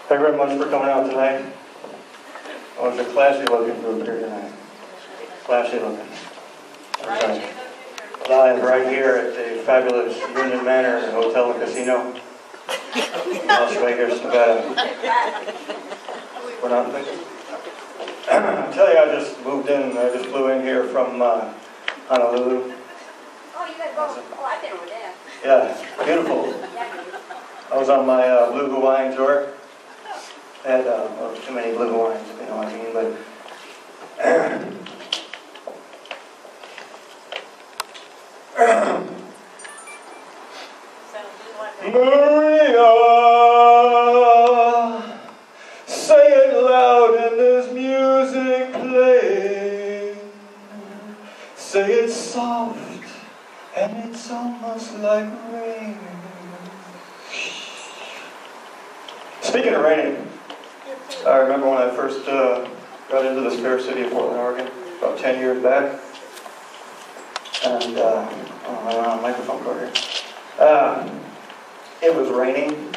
Thank you very much for coming out tonight. Oh, it's a classy looking group here tonight. Classy looking. Okay. Live right here at the fabulous Union Manor Hotel and Casino, Las Vegas, Nevada. We're not thinking. I tell you, I just moved in. I just flew in here from Honolulu. Oh, you gotta go. Oh, I've been over there. Yeah, beautiful. I was on my Blue Hawaiian tour. I had too many Blue Hawaiians, if you know what I mean, but Maria, say it loud and there's music playing. Say it soft and it's almost like rain. Speaking of raining, I remember when I first got into this fair city of Portland, Oregon, about 10 years back. And, I don't know, microphone cord here. It was raining.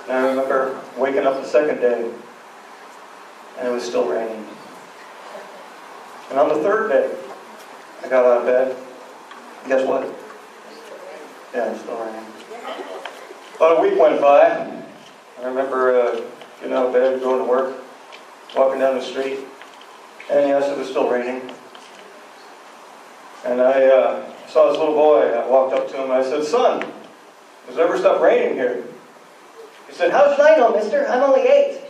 And I remember waking up the second day, and it was still raining. And on the third day, I got out of bed. Guess what? Yeah, it's still raining. About a week went by. I remember getting out of bed, going to work, walking down the street, and yes, it was still raining. And I saw this little boy. I walked up to him and I said, "Son, does it ever stop raining here?" He said, "How should I know, mister? I'm only 8.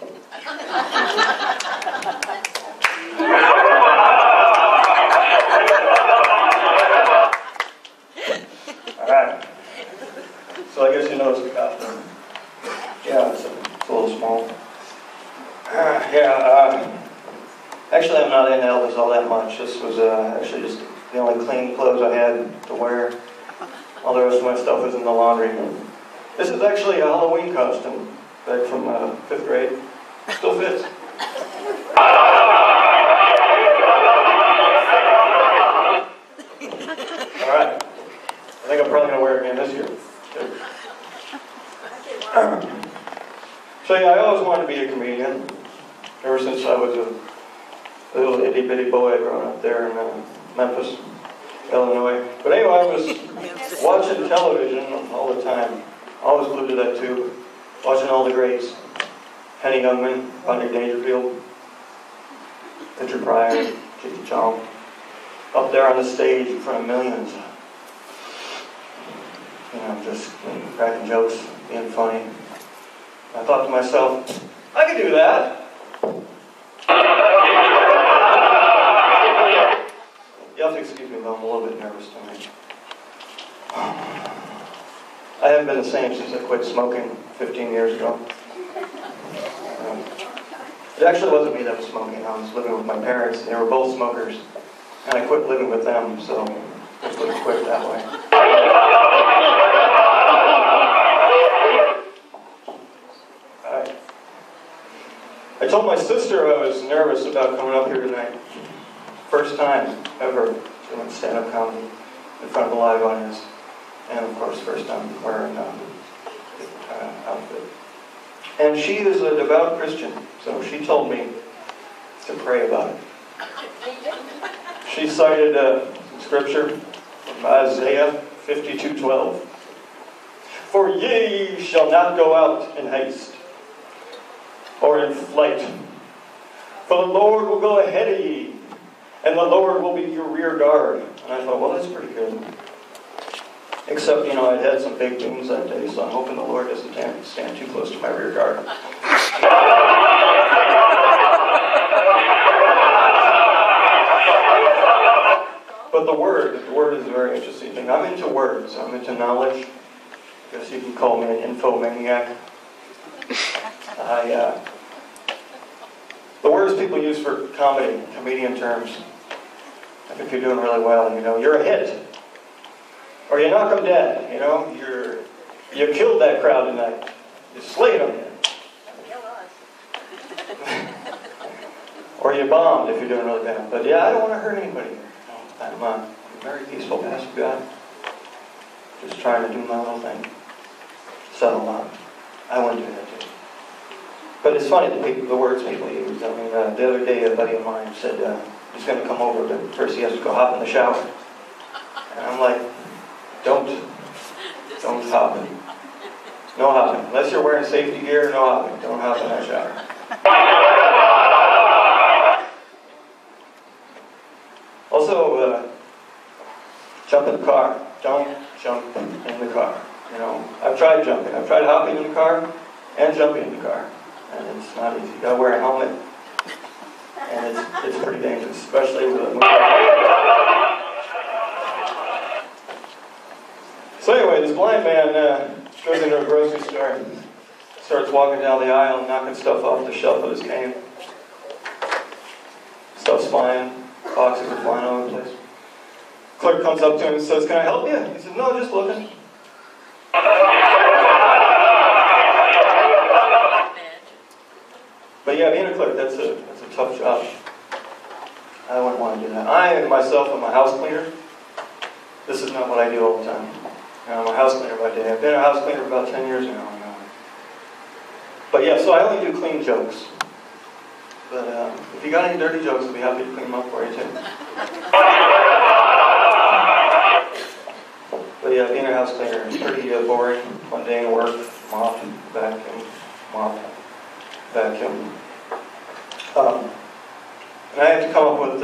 All right. So I guess you noticed the bathroom. Yeah, it's a little small. Actually, I'm not into Elvis all that much. This was actually just the only clean clothes I had to wear. All the rest of my stuff was in the laundry. This is actually a Halloween costume back from 5th grade. Still fits. All right. I think I'm probably going to wear it again this year, too. So yeah, I always wanted to be a comedian, ever since I was a little itty-bitty boy growing up there in Memphis, Illinois. But anyway, I was watching television all the time, always glued to that tube, watching all the greats, Henny Youngman, Rodney Dangerfield, Richard Pryor, Chicky Chong, up there on the stage in front of millions. You know, just cracking jokes, being funny. I thought to myself, I could do that. You have to excuse me, though, I'm a little bit nervous tonight. I haven't been the same since I quit smoking 15 years ago. It actually wasn't me that was smoking. I was living with my parents, and they were both smokers. And I quit living with them, so I just quit it that way. I told my sister I was nervous about coming up here tonight. First time ever doing stand-up comedy in front of a live audience. And of course, first time wearing an outfit. And she is a devout Christian, so she told me to pray about it. She cited scripture from Isaiah 52:12. "For ye shall not go out in haste, or in flight. For the Lord will go ahead of ye, and the Lord will be your rear guard." And I thought, well, that's pretty good. Except, you know, I'd had some big dreams that day, so I'm hoping the Lord doesn't stand too close to my rear guard. But the word is a very interesting thing. I'm into words. I'm into knowledge. I guess you can call me an infomaniac. The words people use for comedy, comedian terms. Like if you're doing really well, you know, you're a hit. Or you knock them dead, you know, you killed that crowd tonight. You slayed them. Or you bombed if you're doing really bad. But yeah, I don't want to hurt anybody. I'm a very peaceful, passive guy. Just trying to do my little thing. Settle on. I want to do that too. But it's funny the words people use. I mean, the other day a buddy of mine said he's going to come over, but first he has to go hop in the shower. And I'm like, don't hop in. No hopping. Unless you're wearing safety gear, no hopping. Don't hop in that shower. Also, jump in the car. Don't jump in the car. You know, I've tried jumping. I've tried hopping in the car and jumping in the car. And it's not easy. You gotta wear a helmet. And it's pretty dangerous, especially with a movie. So anyway, this blind man goes into a grocery store and starts walking down the aisle and knocking stuff off the shelf with his cane. Stuff's flying, boxes are flying all over the place. Clerk comes up to him and says, "Can I help you?" He says, "No, just looking." But yeah, being a clerk, that's a tough job. I wouldn't want to do that. I myself am a house cleaner. This is not what I do all the time. I'm a house cleaner by day. I've been a house cleaner for about 10 years now. But yeah, so I only do clean jokes. But if you got any dirty jokes, I'll be happy to clean them up for you too. But yeah, being a house cleaner is pretty boring. One day in work, mop, vacuum, mop, vacuum. And I have to come up with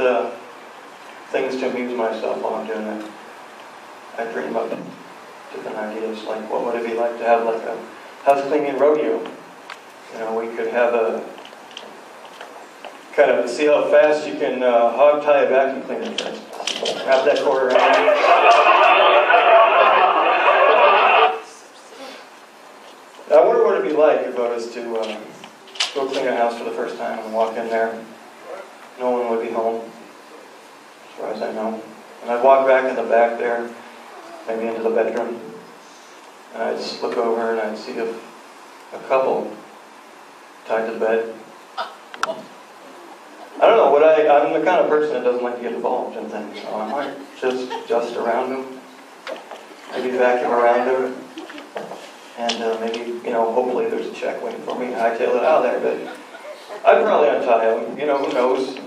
things to amuse myself while I'm doing it. I dream up different ideas, like what would it be like to have like a house cleaning rodeo? You know, we could have a kind of see how fast you can hog tie a vacuum cleaner, for instance. Wrap that cord around. I wonder what it'd be like if I was to go clean a house for the first time and walk in there. No one would be home, as far as I know. And I'd walk back in the back there, maybe into the bedroom, and I'd just look over and I'd see a couple tied to the bed. I don't know, I'm the kind of person that doesn't like to get involved in things, so I might just around them, maybe vacuum around them, and maybe, hopefully there's a check waiting for me, and I hightail it out there, but I'd probably untie them. Who knows?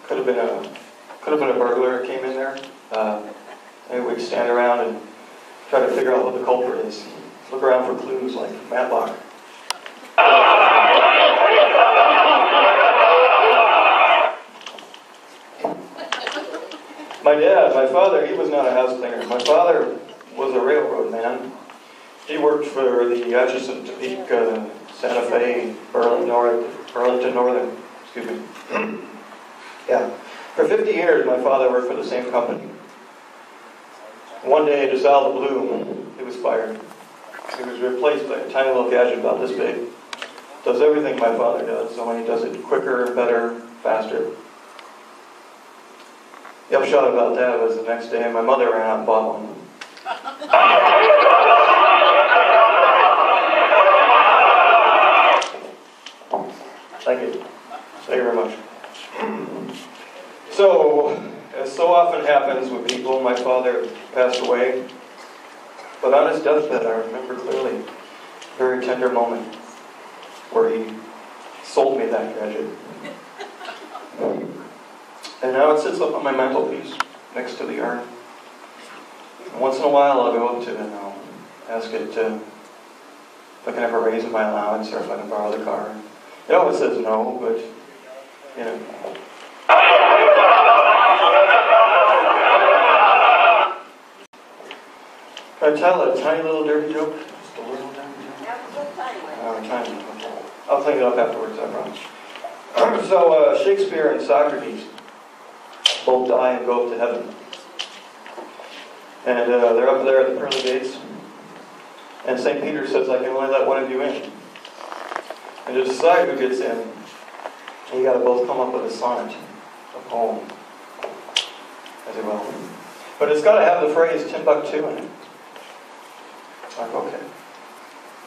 Could have been a burglar that came in there. Maybe we'd stand around and try to figure out what the culprit is. Look around for clues like Matlock. My father, he was not a house cleaner. My father was a railroad man. He worked for the Atchison, Topeka, Santa Fe, Burlington Northern, excuse me. Yeah. For 50 years, my father worked for the same company. One day, just out of the blue, he was fired. He was replaced by a tiny little gadget about this big. Does everything my father does, only he does it quicker, better, faster. The upshot about that was the next day, my mother ran out and bought one. Thank you. Thank you very much. So, as so often happens with people, my father passed away. But on his deathbed, I remember clearly a very tender moment where he sold me that gadget. And now it sits up on my mantelpiece next to the urn. And once in a while, I'll go up to it and I'll ask it if I can have a raise in my allowance or if I can borrow the car. It always says no, but, Can I tell a tiny little dirty joke? Just a little dirty joke? Tiny. I'll clean it up afterwards, I promise. So, Shakespeare and Socrates both die and go up to heaven. And they're up there at the pearly gates. And St. Peter says, I can only let one of you in. And to decide who gets in, you got to both come up with a sonnet, a poem, as it will. But it's got to have the phrase Timbuktu in it. Like, okay.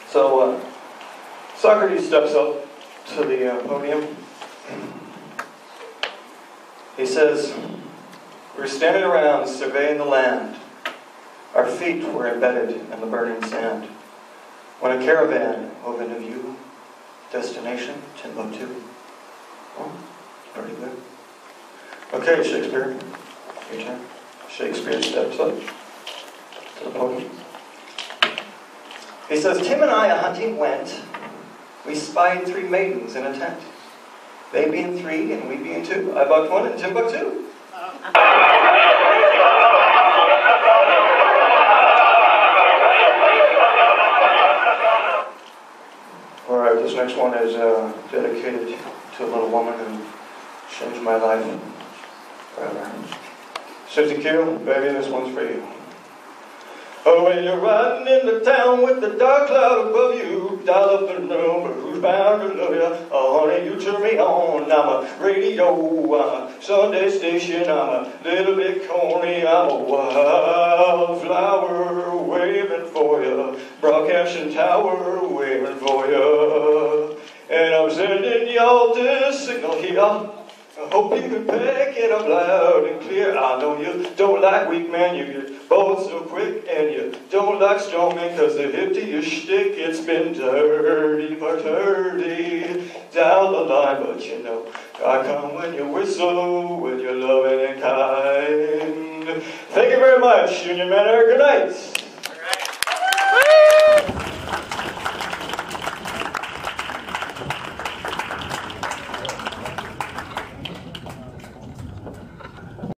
So Socrates steps up to the podium. He says, we're standing around surveying the land. Our feet were embedded in the burning sand. When a caravan hove into view, Destination, Timbuktu. Oh, pretty good. Okay, Shakespeare. Your turn. Shakespeare steps up to the podium. He says, Tim and I a-hunting went. We spied 3 maidens in a tent. They being 3 and we being 2. I bucked 1 and Tim bucked 2. All right, this next one is dedicated to a little woman who changed my life forever. 60Q, baby, this one's for you. Oh, when you're riding into town with the dark cloud above you, dial up the number, who's bound to love you? Oh, honey, you turn me on. I'm a radio, I'm a Sunday station, I'm a little bit corny, I'm a wildflower waving for you, broadcasting tower waving for you. And I'm sending y'all this signal here. I hope you can pick it up loud and clear. I know you don't like weak men, you get bored so quick, and you don't like strong men, cause they're hip to your shtick. It's been dirty for 30 down the line, but you know, I come when you whistle, when you're loving and kind. Thank you very much, Union Manor. Good night.